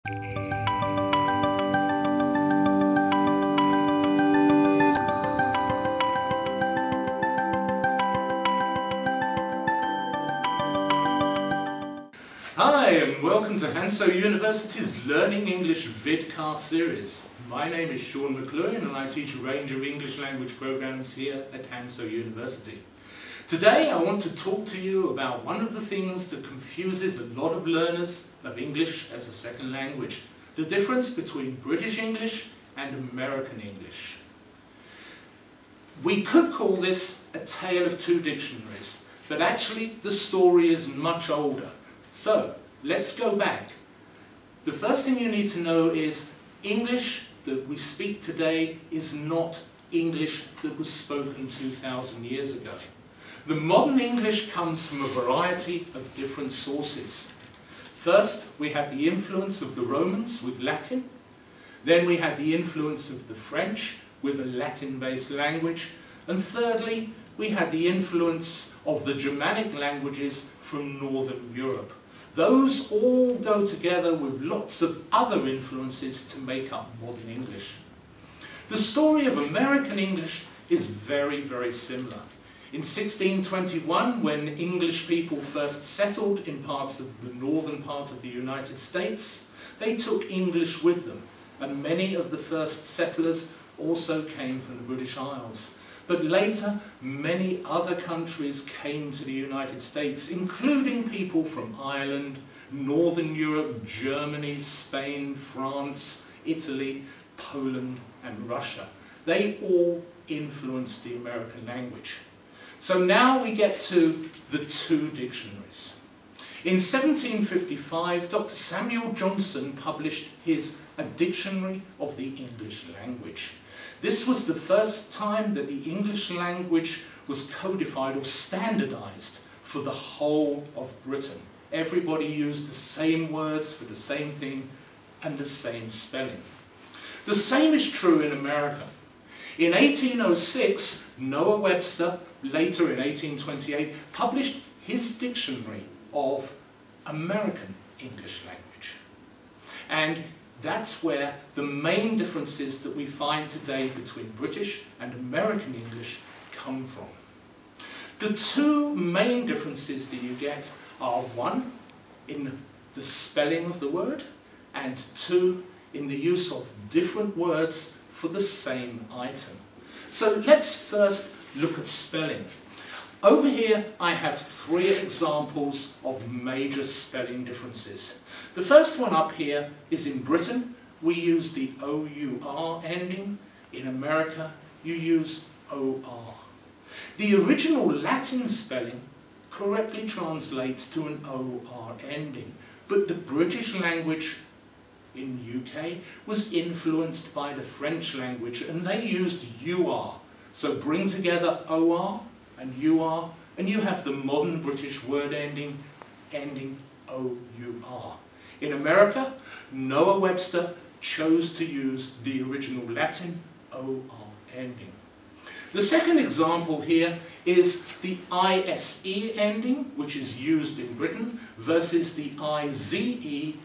Hi and welcome to Hanso University's Learning English vidcast series. My name is Sean McLuhan and I teach a range of English language programs here at Hanso University. Today I want to talk to you about one of the things that confuses a lot of learners of English as a second language, the difference between British English and American English. We could call this a tale of two dictionaries, but actually the story is much older. So, let's go back. The first thing you need to know is English that we speak today is not English that was spoken 2,000 years ago. The modern English comes from a variety of different sources. First, we had the influence of the Romans with Latin. Then we had the influence of the French with a Latin-based language. And thirdly, we had the influence of the Germanic languages from Northern Europe. Those all go together with lots of other influences to make up modern English. The story of American English is very, very similar. In 1621, when English people first settled in parts of the northern part of the United States, they took English with them, and many of the first settlers also came from the British Isles. But later, many other countries came to the United States, including people from Ireland, Northern Europe, Germany, Spain, France, Italy, Poland, and Russia. They all influenced the American language. So now we get to the two dictionaries. In 1755, Dr. Samuel Johnson published his A Dictionary of the English Language. This was the first time that the English language was codified or standardized for the whole of Britain. Everybody used the same words for the same thing and the same spelling. The same is true in America. In 1806, Noah Webster, later in 1828, published his dictionary of American English language. And that's where the main differences that we find today between British and American English come from. The two main differences that you get are one, in the spelling of the word, and two, in the use of different words for the same item. So let's first look at spelling. Over here I have three examples of major spelling differences. The first one up here is in Britain, we use the O-U-R ending. In America, you use O-R. The original Latin spelling correctly translates to an O-R ending, but the British language in UK was influenced by the French language and they used U-R. So bring together O-R and U-R and you have the modern British word ending O-U-R. In America, Noah Webster chose to use the original Latin O-R ending. The second example here is the I-S-E ending, which is used in Britain, versus the I-Z-E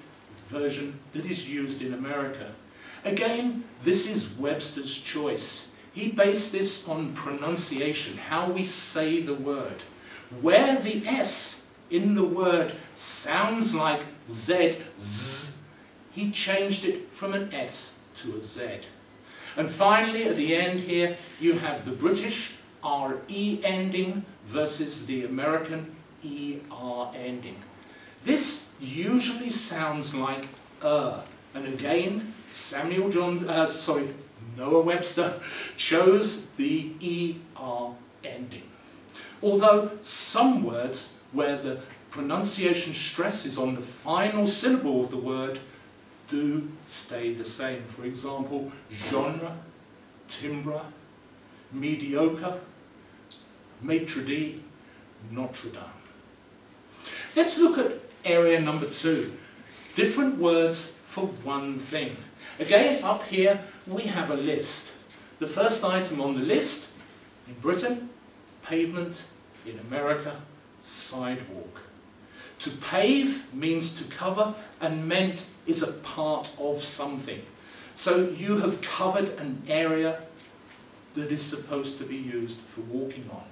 version that is used in America. Again, this is Webster's choice. He based this on pronunciation, how we say the word. Where the S in the word sounds like Z, Z, he changed it from an S to a Z. And finally, at the end here, you have the British R-E ending versus the American E-R ending. This usually sounds like and again, Noah Webster chose the E-R ending. Although some words where the pronunciation stress is on the final syllable of the word do stay the same. For example, genre, timbre, mediocre, maitre d', Notre Dame. Let's look at area number 2. Different words for one thing. Again, up here we have a list. The first item on the list, in Britain, pavement. In America, sidewalk. To pave means to cover, and ment is a part of something. So you have covered an area that is supposed to be used for walking on.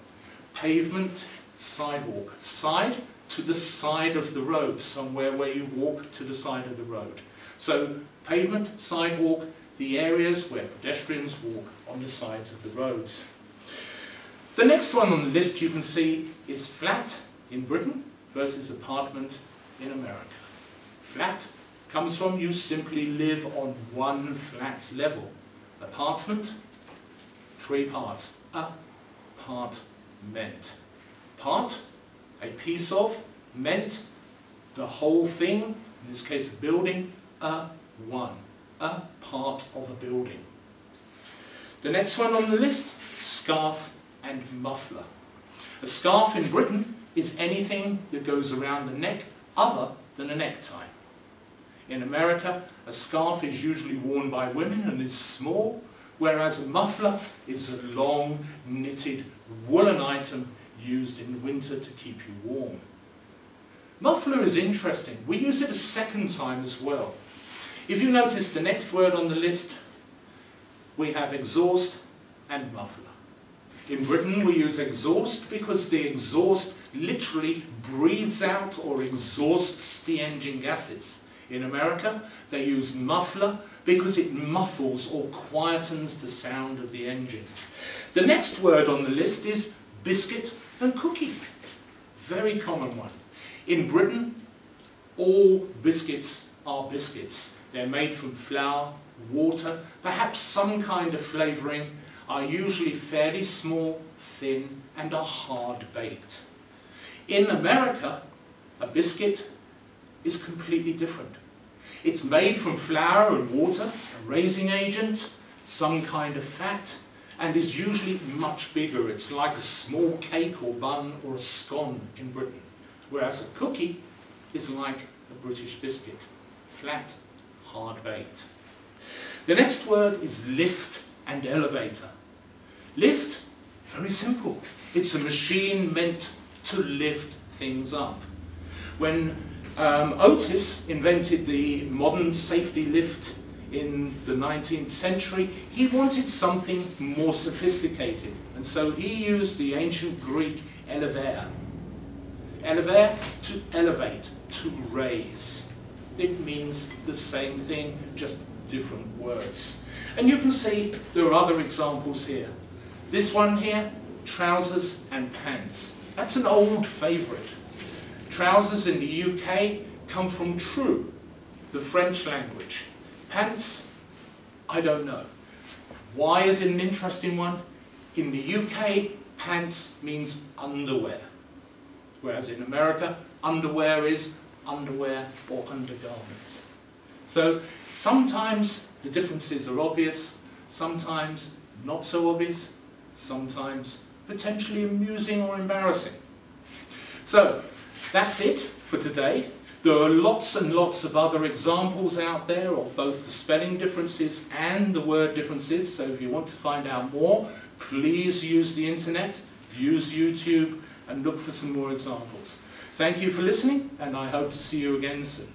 Pavement, sidewalk. Side, to the side of the road, somewhere where you walk to the side of the road. So pavement, sidewalk, the areas where pedestrians walk on the sides of the roads. The next one on the list you can see is flat in Britain versus apartment in America. Flat comes from you simply live on one flat level. Apartment, three parts. Apartment. Part, a piece of, meant, the whole thing, in this case a building, a part of a building. The next one on the list, scarf and muffler. A scarf in Britain is anything that goes around the neck other than a necktie. In America, a scarf is usually worn by women and is small, whereas a muffler is a long, knitted, woolen item used in winter to keep you warm. Muffler is interesting. We use it a second time as well. If you notice the next word on the list, we have exhaust and muffler. In Britain we use exhaust because the exhaust literally breathes out or exhausts the engine gases. In America they use muffler because it muffles or quietens the sound of the engine. The next word on the list is biscuit and cookie. Very common one. In Britain, all biscuits are biscuits. They're made from flour, water, perhaps some kind of flavouring, are usually fairly small, thin, and are hard baked. In America, a biscuit is completely different. It's made from flour and water, a raising agent, some kind of fat, and is usually much bigger. It's like a small cake or bun or a scone in Britain. Whereas a cookie is like a British biscuit, flat, hard-baked. The next word is lift and elevator. Lift, very simple. It's a machine meant to lift things up. When Otis invented the modern safety lift in the 19th century, he wanted something more sophisticated, and so he used the ancient Greek elevair. Elevair, to elevate, to raise. It means the same thing, just different words. And you can see there are other examples here. This one here, trousers and pants. That's an old favourite. Trousers in the UK come from trou, the French language. Pants, I don't know. Why is it an interesting one? In the UK, pants means underwear. Whereas in America, underwear is underwear or undergarments. So sometimes the differences are obvious, sometimes not so obvious, sometimes potentially amusing or embarrassing. So that's it for today. There are lots and lots of other examples out there of both the spelling differences and the word differences, so if you want to find out more, please use the internet, use YouTube, and look for some more examples. Thank you for listening, and I hope to see you again soon.